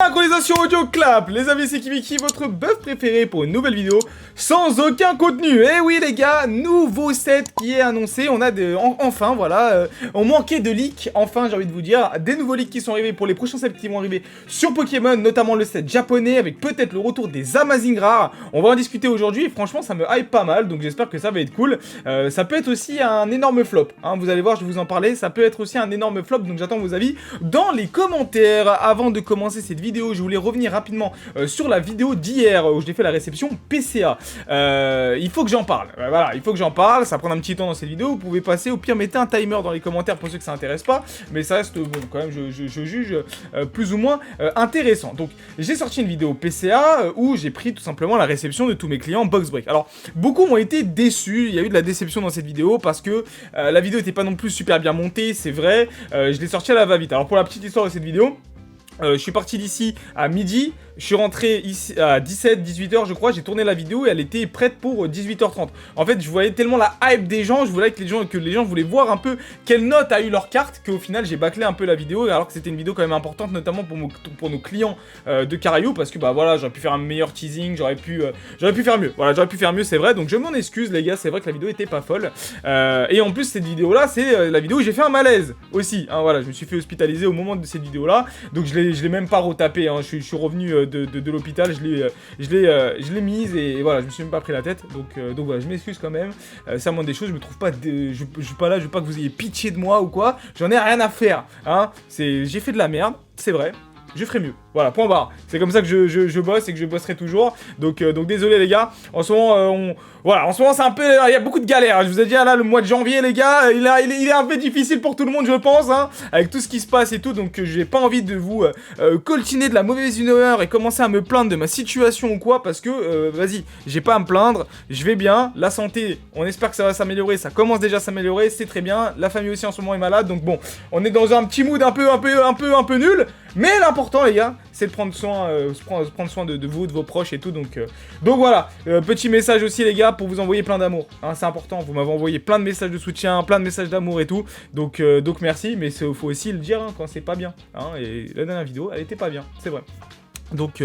Synchronisation audio clap. Les amis, c'est Kibiki, votre bœuf préféré pour une nouvelle vidéo sans aucun contenu. Eh oui les gars, nouveau set qui est annoncé. On a enfin voilà, on manquait de leaks. Enfin j'ai envie de vous dire, des nouveaux leaks qui sont arrivés pour les prochains sets qui vont arriver sur Pokémon, notamment le set japonais avec peut-être le retour des Amazing rares. On va en discuter aujourd'hui et franchement ça me hype pas mal, donc j'espère que ça va être cool. Ça peut être aussi un énorme flop, hein, vous allez voir, je vais vous en parler. Ça peut être aussi un énorme flop, donc j'attends vos avis dans les commentaires. Avant de commencer cette vidéo, je voulais revenir rapidement sur la vidéo d'hier où j'ai fait la réception PCA. Il faut que j'en parle, voilà, il faut que j'en parle, ça prend un petit temps dans cette vidéo, vous pouvez passer, au pire mettez un timer dans les commentaires pour ceux que ça intéresse pas, mais ça reste, bon, quand même, je juge plus ou moins intéressant. Donc, j'ai sorti une vidéo PCA où j'ai pris tout simplement la réception de tous mes clients box break. Alors, beaucoup m'ont été déçus, il y a eu de la déception dans cette vidéo parce que la vidéo n'était pas non plus super bien montée, c'est vrai, je l'ai sorti à la va-vite. Alors, pour la petite histoire de cette vidéo, je suis parti d'ici à midi, je suis rentré ici à 17-18h je crois, j'ai tourné la vidéo et elle était prête pour 18h30. En fait, je voyais tellement la hype des gens, je voulais que les gens voulaient voir un peu quelle note a eu leur carte, qu'au final j'ai bâclé un peu la vidéo, alors que c'était une vidéo quand même importante, notamment pour nos clients de Caraïou, parce que bah voilà, j'aurais pu faire un meilleur teasing, j'aurais pu faire mieux, voilà, j'aurais pu faire mieux, c'est vrai, donc je m'en excuse les gars, c'est vrai que la vidéo était pas folle, et en plus cette vidéo là, c'est la vidéo où j'ai fait un malaise aussi, hein, voilà, je me suis fait hospitaliser au moment de cette vidéo là, donc je l'ai même pas retapé, hein, je suis revenu de l'hôpital, je l'ai mise et voilà, je me suis même pas pris la tête, donc voilà, je m'excuse quand même, c'est à moi des choses, je me trouve pas, je suis pas là, je veux pas que vous ayez pitié de moi ou quoi, j'en ai rien à faire, hein, j'ai fait de la merde, c'est vrai, je ferai mieux, voilà, point barre, c'est comme ça que je bosse et que je bosserai toujours, donc désolé les gars, en ce moment, en ce moment c'est un peu, il y a beaucoup de galères, je vous ai dit là, le mois de janvier les gars, il est un peu difficile pour tout le monde je pense, hein, avec tout ce qui se passe et tout, donc j'ai pas envie de vous coltiner de la mauvaise humeur et commencer à me plaindre de ma situation ou quoi, parce que, vas-y, j'ai pas à me plaindre, je vais bien, la santé, on espère que ça va s'améliorer, ça commence déjà à s'améliorer, c'est très bien, la famille aussi en ce moment est malade, donc bon, on est dans un petit mood un peu nul, mais l'important les gars, c'est de prendre soin, de vous, de vos proches et tout, donc voilà, petit message aussi les gars, pour vous envoyer plein d'amour, hein, c'est important, vous m'avez envoyé plein de messages de soutien, plein de messages d'amour et tout, donc merci, mais il faut aussi le dire, hein, quand c'est pas bien, hein, et la dernière vidéo, elle était pas bien, c'est vrai. Donc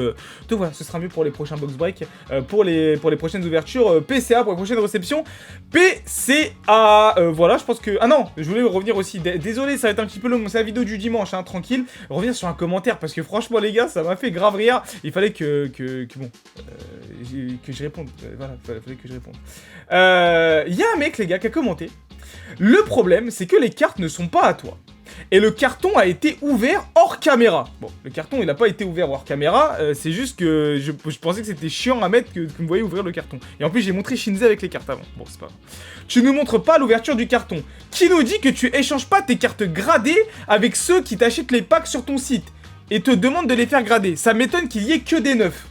voilà, ce sera mieux pour les prochains box break, pour les prochaines ouvertures PCA, pour les prochaines réceptions PCA. Voilà, je pense que... Ah non, je voulais revenir aussi, désolé, ça va être un petit peu long, c'est la vidéo du dimanche, hein, tranquille. Revenir sur un commentaire, parce que franchement les gars, ça m'a fait grave rire. Il fallait que je réponde, voilà, il fallait que je réponde. Il y a un mec les gars qui a commenté. Le problème, c'est que les cartes ne sont pas à toi. Et le carton a été ouvert hors caméra. Bon, le carton, il n'a pas été ouvert hors caméra, c'est juste que je pensais que c'était chiant à mettre que vous me voyez ouvrir le carton. Et en plus, j'ai montré Shinzé avec les cartes avant. Bon, c'est pas grave. Tu nous montres pas l'ouverture du carton. Qui nous dit que tu échanges pas tes cartes gradées avec ceux qui t'achètent les packs sur ton site et te demandent de les faire grader? Ça m'étonne qu'il y ait que des neufs.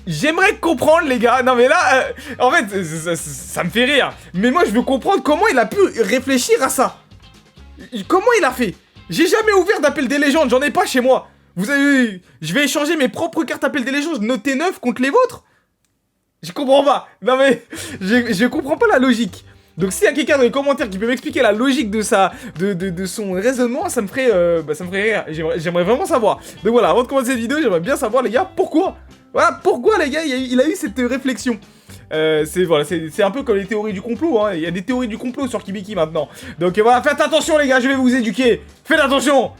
J'aimerais comprendre les gars, non mais là, en fait, ça me fait rire. Mais moi je veux comprendre comment il a pu réfléchir à ça. Comment il a fait? J'ai jamais ouvert d'appel des légendes, j'en ai pas chez moi. Vous avez... Je vais échanger mes propres cartes appel des légendes notées 9 contre les vôtres? Je comprends pas. Non mais, je comprends pas la logique. Donc s'il y a quelqu'un dans les commentaires qui peut m'expliquer la logique de son raisonnement, ça me ferait rire. J'aimerais vraiment savoir. Donc voilà, avant de commencer cette vidéo, j'aimerais bien savoir les gars, pourquoi? Voilà, pourquoi les gars, il a eu cette réflexion. C'est un peu comme les théories du complot, hein. Il y a des théories du complot sur Kibiki maintenant. Donc voilà, faites attention les gars, je vais vous éduquer. Faites attention.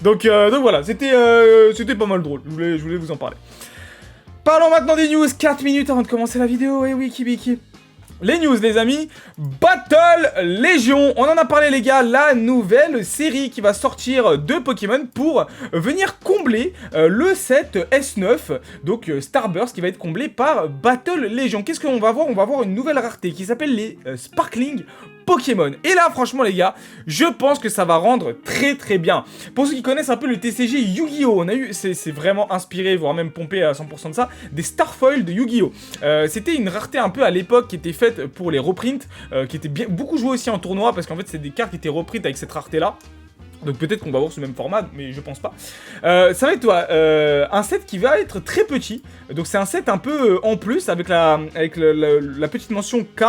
Donc voilà, c'était pas mal drôle, je voulais vous en parler. Parlons maintenant des news, 4 minutes avant de commencer la vidéo, et oui Kibiki. Les news les amis, Battle Légion, on en a parlé les gars, la nouvelle série qui va sortir de Pokémon pour venir combler le set S9, donc Starburst qui va être comblé par Battle Légion. Qu'est-ce qu'on va voir? On va voir une nouvelle rareté qui s'appelle les Sparkling Pokémon. Et là franchement les gars, je pense que ça va rendre très très bien. Pour ceux qui connaissent un peu le TCG Yu-Gi-Oh, on a eu, c'est vraiment inspiré, voire même pompé à 100% de ça, des Starfoil de Yu-Gi-Oh. C'était une rareté un peu à l'époque qui était faite pour les reprints, qui était beaucoup joué aussi en tournoi, parce qu'en fait c'est des cartes qui étaient reprints avec cette rareté là. Donc peut-être qu'on va avoir ce même format, mais je pense pas. Ça va être un set qui va être très petit. Donc c'est un set un peu en plus avec la petite mention K.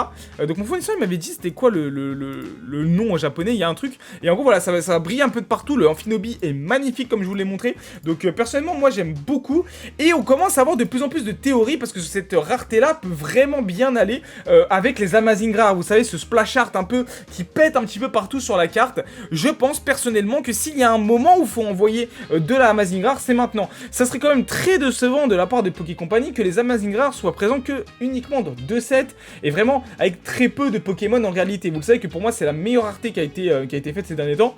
Donc mon fournisseur il m'avait dit c'était quoi le nom en japonais, il y a un truc. Et en gros voilà, ça va briller un peu de partout. Le Amphinobi est magnifique comme je vous l'ai montré. Donc personnellement moi j'aime beaucoup. Et on commence à avoir de plus en plus de théories parce que cette rareté là peut vraiment bien aller avec les Amazing Rares. Vous savez ce splash art un peu qui pète un petit peu partout sur la carte. Je pense personnellement que s'il y a un moment où il faut envoyer de la Amazing Rare, c'est maintenant. Ça serait quand même très décevant de la part de Poké Company que les Amazing Rares soient présents que uniquement dans 2 sets et vraiment avec très peu de Pokémon en réalité. Vous le savez que pour moi c'est la meilleure rareté qui a été faite ces derniers temps.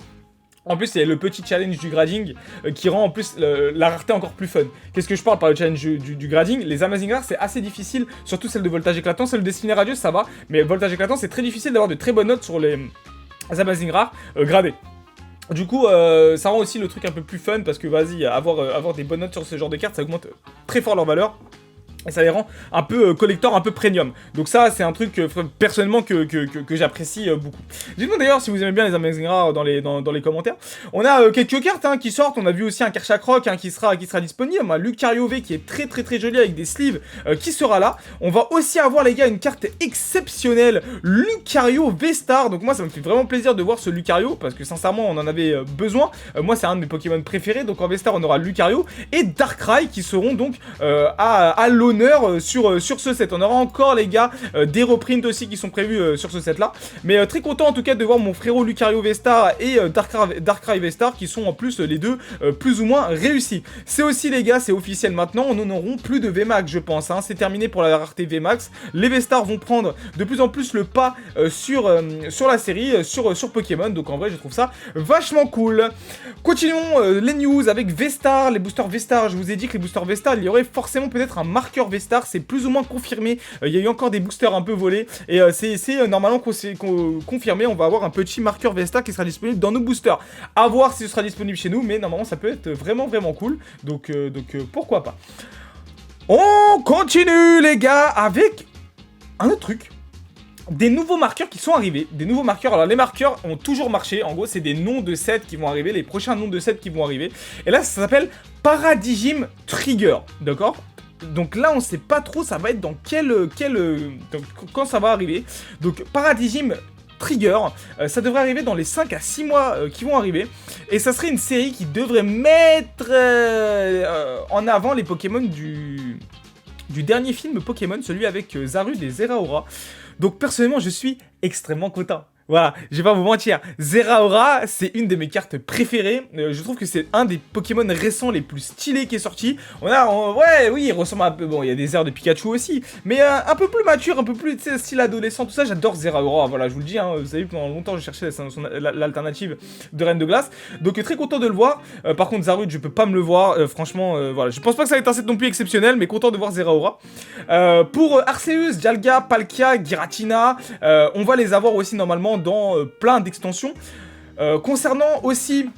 En plus, il y a le petit challenge du grading qui rend en plus la rareté encore plus fun. Qu'est-ce que je parle par le challenge du grading? Les Amazing Rares, c'est assez difficile, surtout celle de Voltage Éclatant. Celle de Destiné Radieux, ça va, mais Voltage Éclatant, c'est très difficile d'avoir de très bonnes notes sur les Amazing Rares gradés. Du coup, ça rend aussi le truc un peu plus fun parce que vas-y, avoir des bonnes notes sur ce genre de cartes, ça augmente très fort leur valeur. Et ça les rend un peu collector, un peu premium. Donc ça, c'est un truc personnellement que j'apprécie beaucoup. Dites-moi d'ailleurs si vous aimez bien les Amazing Rares dans les commentaires. On a quelques cartes qui sortent. On a vu aussi un Karchak Rock qui sera disponible. On a Lucario V qui est très joli avec des sleeves qui sera là. On va aussi avoir les gars une carte exceptionnelle, Lucario V-Star. Donc moi ça me fait vraiment plaisir de voir ce Lucario parce que sincèrement on en avait besoin. Moi c'est un de mes Pokémon préférés. Donc en V-Star on aura Lucario et Darkrai qui seront donc à l'honneur sur ce set. On aura encore les gars des reprints aussi qui sont prévus sur ce set là. Mais très content en tout cas de voir mon frérot Lucario V-Star et Darkrai V-Star qui sont en plus les deux plus ou moins réussis. C'est aussi les gars, c'est officiel maintenant, nous n'aurons plus de VMAX je pense. C'est terminé pour la rareté VMAX. Les V-Stars vont prendre de plus en plus le pas sur la série, sur Pokémon. Donc en vrai je trouve ça vachement cool. Continuons les news avec V-Star, les boosters V-Star. Je vous ai dit que les boosters V-Star, il y aurait forcément peut-être un marqueur V-Star, c'est plus ou moins confirmé. Il y a eu encore des boosters un peu volés et c'est normalement confirmé. On va avoir un petit marqueur V-Star qui sera disponible dans nos boosters. À voir si ce sera disponible chez nous, mais normalement ça peut être vraiment cool. Donc pourquoi pas. On continue les gars avec un autre truc. Des nouveaux marqueurs qui sont arrivés, des nouveaux marqueurs, alors les marqueurs ont toujours marché, en gros c'est des noms de sets qui vont arriver, les prochains noms de sets qui vont arriver, et là ça s'appelle Paradigm Trigger, d'accord? Donc là on sait pas trop ça va être dans quand ça va arriver, donc Paradigm Trigger, ça devrait arriver dans les 5 à 6 mois qui vont arriver, et ça serait une série qui devrait mettre en avant les Pokémon du dernier film Pokémon, celui avec Zarude et Zeraora. Donc personnellement je suis extrêmement content. Voilà, je vais pas vous mentir, Zeraora, c'est une de mes cartes préférées. Je trouve que c'est un des Pokémon récents les plus stylés qui est sorti. Ouais, oui, il ressemble un peu, bon, il y a des airs de Pikachu aussi, mais un peu plus mature, un peu plus, tu sais, style adolescent, tout ça. J'adore Zeraora, voilà, je vous le dis, vous savez, pendant longtemps, je cherchais l'alternative de Reine de Glace. Donc, très content de le voir. Par contre, Zarude, je peux pas me le voir, franchement, voilà. Je pense pas que ça va être un set non plus exceptionnel, mais content de voir Zeraora. Pour Arceus, Dialga, Palkia, Giratina, on va les avoir aussi normalement dans plein d'extensions. Concernant aussi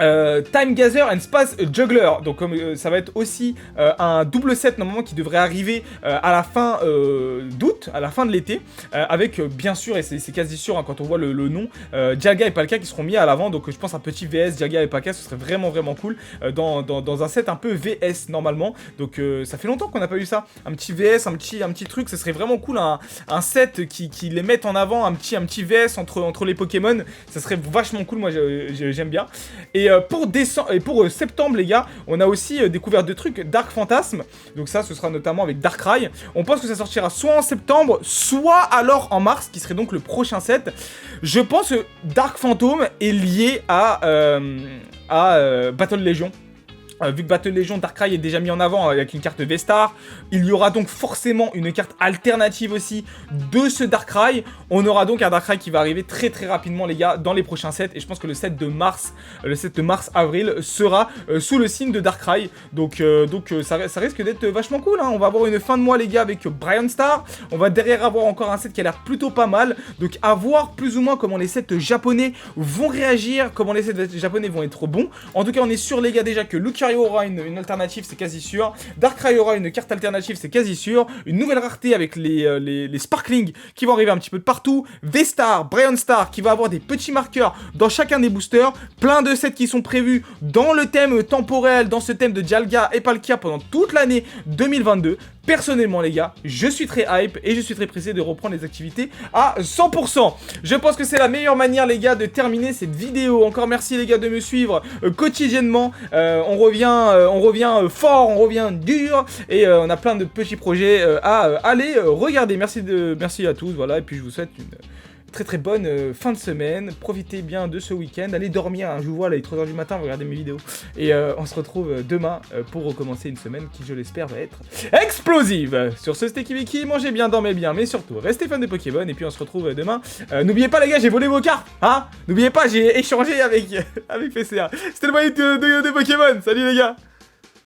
Time Gazer and Space Juggler, donc comme ça va être aussi un double set normalement qui devrait arriver à la fin d'août, à la fin de l'été, avec bien sûr, et c'est quasi sûr quand on voit le nom, Dialga et Palkia qui seront mis à l'avant. Donc je pense un petit VS Dialga et Palkia, ce serait vraiment cool dans un set un peu VS normalement. Donc ça fait longtemps qu'on n'a pas eu ça, un petit VS, un petit truc, ce serait vraiment cool, un set qui les mette en avant, un petit VS entre les Pokémon, ça serait vachement cool. Moi j'aime bien. Et pour septembre les gars, on a aussi découvert deux trucs, Dark Phantasm, donc ça ce sera notamment avec Darkrai. On pense que ça sortira soit en septembre, soit alors en mars, qui serait donc le prochain set. Je pense que Dark Phantom est lié à Battle Legion. Vu que Battle Legion, Darkrai est déjà mis en avant avec une carte V-Star, il y aura donc forcément une carte alternative aussi de ce Darkrai. On aura donc un Darkrai qui va arriver très rapidement les gars dans les prochains sets, et je pense que le set de mars-avril sera sous le signe de Darkrai. Donc ça risque d'être vachement cool, On va avoir une fin de mois les gars avec Brian Star. On va derrière avoir encore un set qui a l'air plutôt pas mal. Donc à voir plus ou moins comment les sets japonais vont réagir, comment les sets japonais vont être bons. En tout cas on est sûr les gars déjà que Lucario Lucario aura une alternative, c'est quasi sûr. Darkrai aura une carte alternative, c'est quasi sûr. Une nouvelle rareté avec les Sparkling qui vont arriver un petit peu de partout. V-Star, Bryan Star qui va avoir des petits marqueurs dans chacun des boosters. Plein de sets qui sont prévus dans le thème temporel, dans ce thème de Dialga et Palkia pendant toute l'année 2022. Personnellement les gars, je suis très hype et je suis très pressé de reprendre les activités à 100%. Je pense que c'est la meilleure manière les gars de terminer cette vidéo. Encore merci les gars de me suivre quotidiennement. On revient fort, on revient dur et on a plein de petits projets à aller regarder. Merci à tous, voilà, et puis je vous souhaite une très bonne fin de semaine. Profitez bien de ce week-end. Allez dormir, hein. Je vous vois là, il est 3h du matin, vous regardez mes vidéos. Et on se retrouve demain pour recommencer une semaine qui, je l'espère, va être explosive. Sur ce, c'était Kibiki, mangez bien, dormez bien, mais surtout, restez fans de Pokémon. Et puis on se retrouve demain. N'oubliez pas les gars, j'ai volé vos cartes, hein. N'oubliez pas, j'ai échangé avec PCA. C'était le moyen de Pokémon. Salut les gars.